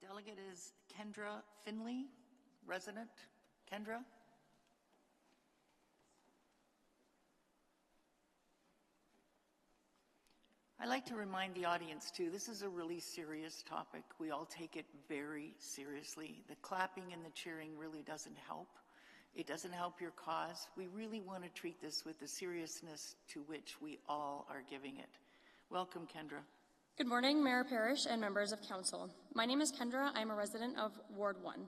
Delegate is Kendra Finley, resident. Kendra? I'd like to remind the audience too, this is a really serious topic. We all take it very seriously. The clapping and the cheering really doesn't help. It doesn't help your cause. We really want to treat this with the seriousness to which we all are giving it. Welcome, Kendra. Good morning, Mayor Parrish and members of Council. My name is Kendra. I'm a resident of Ward 1.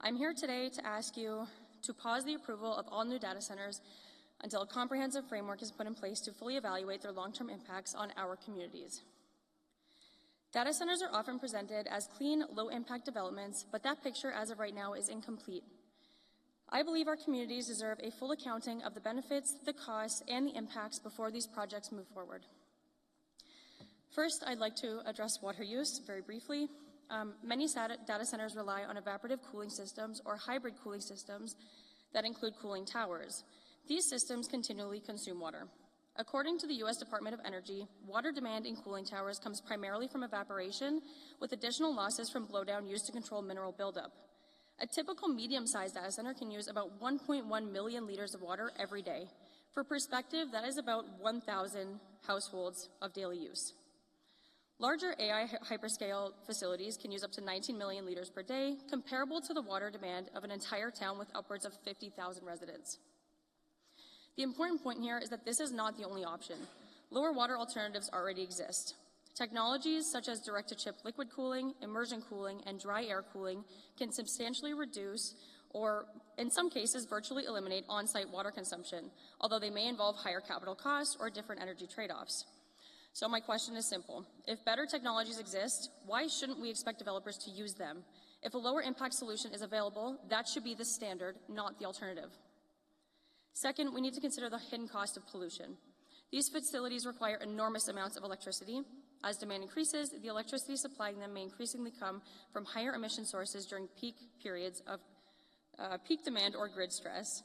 I'm here today to ask you to pause the approval of all new data centers until a comprehensive framework is put in place to fully evaluate their long-term impacts on our communities. Data centers are often presented as clean, low-impact developments, but that picture as of right now is incomplete. I believe our communities deserve a full accounting of the benefits, the costs, and the impacts before these projects move forward. First, I'd like to address water use very briefly. Many data centers rely on evaporative cooling systems or hybrid cooling systems that include cooling towers. These systems continually consume water. According to the U.S. Department of Energy, water demand in cooling towers comes primarily from evaporation, with additional losses from blowdown used to control mineral buildup. A typical medium-sized data center can use about 1.1 million liters of water every day. For perspective, that is about 1,000 households of daily use. Larger AI hyperscale facilities can use up to 19 million liters per day, comparable to the water demand of an entire town with upwards of 50,000 residents. The important point here is that this is not the only option. Lower water alternatives already exist. Technologies such as direct-to-chip liquid cooling, immersion cooling, and dry air cooling can substantially reduce or, in some cases, virtually eliminate on-site water consumption, although they may involve higher capital costs or different energy trade-offs. So my question is simple. If better technologies exist, why shouldn't we expect developers to use them? If a lower impact solution is available, that should be the standard, not the alternative. Second, we need to consider the hidden cost of pollution. These facilities require enormous amounts of electricity. As demand increases, the electricity supplying them may increasingly come from higher emission sources during peak periods of peak demand or grid stress.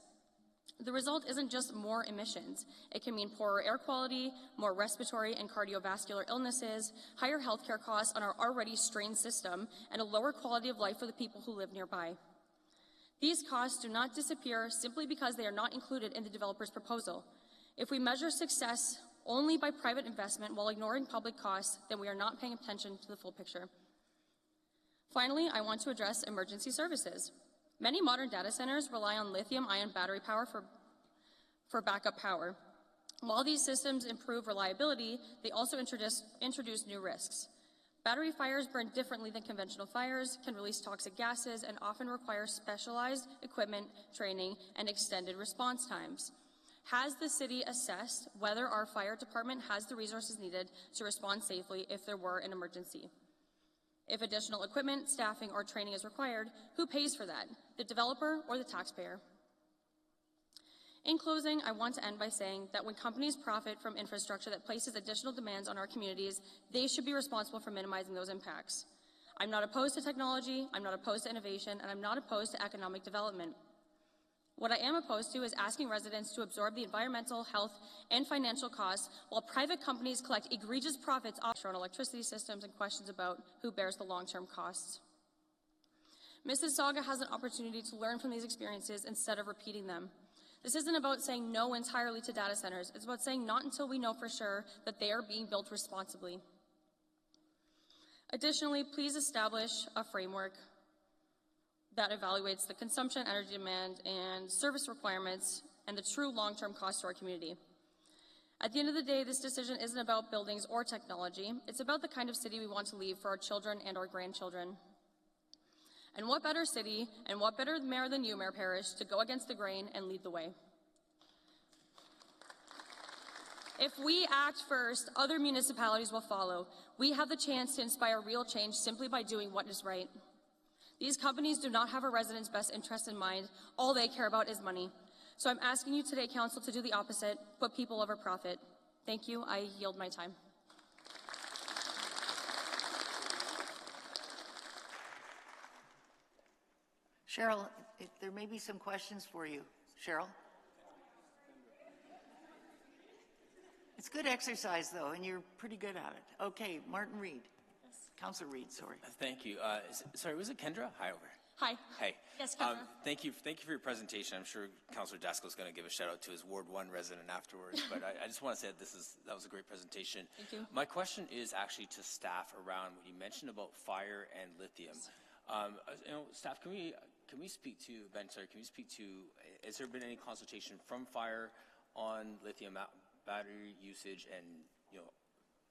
The result isn't just more emissions. It can mean poorer air quality, more respiratory and cardiovascular illnesses, higher healthcare costs on our already strained system, and a lower quality of life for the people who live nearby. These costs do not disappear simply because they are not included in the developer's proposal. If we measure success only by private investment while ignoring public costs, then we are not paying attention to the full picture. Finally, I want to address emergency services. Many modern data centers rely on lithium-ion battery power for backup power. While these systems improve reliability, they also introduce new risks. Battery fires burn differently than conventional fires, can release toxic gases, and often require specialized equipment, training, and extended response times. Has the city assessed whether our fire department has the resources needed to respond safely if there were an emergency? If additional equipment, staffing, or training is required, who pays for that? The developer or the taxpayer? In closing, I want to end by saying that when companies profit from infrastructure that places additional demands on our communities, they should be responsible for minimizing those impacts. I'm not opposed to technology, I'm not opposed to innovation, and I'm not opposed to economic development. What I am opposed to is asking residents to absorb the environmental, health, and financial costs while private companies collect egregious profits off our electricity systems and questions about who bears the long-term costs. Mississauga has an opportunity to learn from these experiences instead of repeating them. This isn't about saying no entirely to data centers. It's about saying not until we know for sure that they are being built responsibly. Additionally, please establish a framework that evaluates the consumption, energy demand, and service requirements and the true long-term cost to our community. At the end of the day, this decision isn't about buildings or technology. It's about the kind of city we want to leave for our children and our grandchildren. And what better city and what better mayor than you, Mayor Parrish, to go against the grain and lead the way? If we act first, other municipalities will follow. We have the chance to inspire real change simply by doing what is right. These companies do not have a resident's best interest in mind. All they care about is money. So I'm asking you today, Council, to do the opposite, put people over profit. Thank you. I yield my time. Cheryl, there may be some questions for you. Cheryl? It's good exercise, though, and you're pretty good at it. Okay, Martin Reed. Councillor Reid, sorry. Thank you. Sorry, was it Kendra? Hi over. Hi. Hey. Yes, Kendra. Thank you for your presentation. I'm sure Councillor Daskell is going to give a shout out to his Ward 1 resident afterwards, but I just want to say that was a great presentation. Thank you. My question is actually to staff around what you mentioned about fire and lithium. Staff, can we speak to, Ben, sorry, can we speak to, has there been any consultation from fire on lithium battery usage and,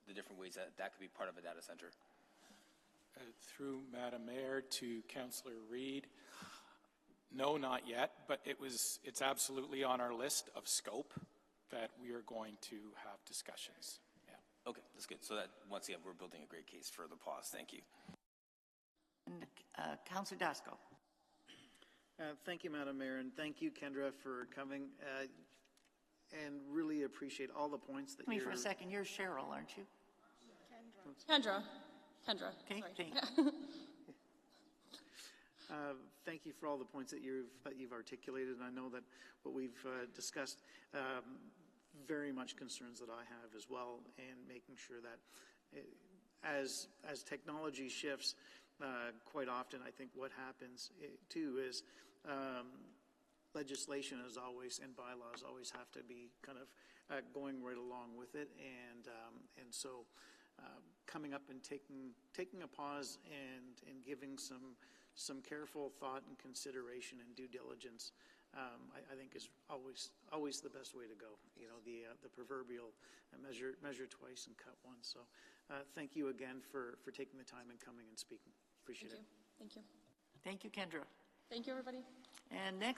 the different ways that could be part of a data center? Through Madam Mayor to Councillor Reid, no, not yet, but it's absolutely on our list of scope that we are going to have discussions. Yeah. Okay, that's good. So that, once again, we're building a great case for the pause. Thank you. And Councillor Daskell. Thank you, Madam Mayor, and thank you, Kendra, for coming, and really appreciate all the points that For a second, you're Cheryl, aren't you? Kendra. Okay, Sorry. thank you. Thank you for all the points that you've articulated. And I know that what we've discussed very much concerns that I have as well, and making sure that as technology shifts, quite often I think what happens too is legislation is always, and bylaws always have to be kind of going right along with it, and so coming up and taking a pause and giving some careful thought and consideration and due diligence, I think is always the best way to go. The proverbial measure twice and cut once. So thank you again for taking the time and coming and speaking. Appreciate it. Thank you. Thank you, Kendra. Thank you, everybody. And next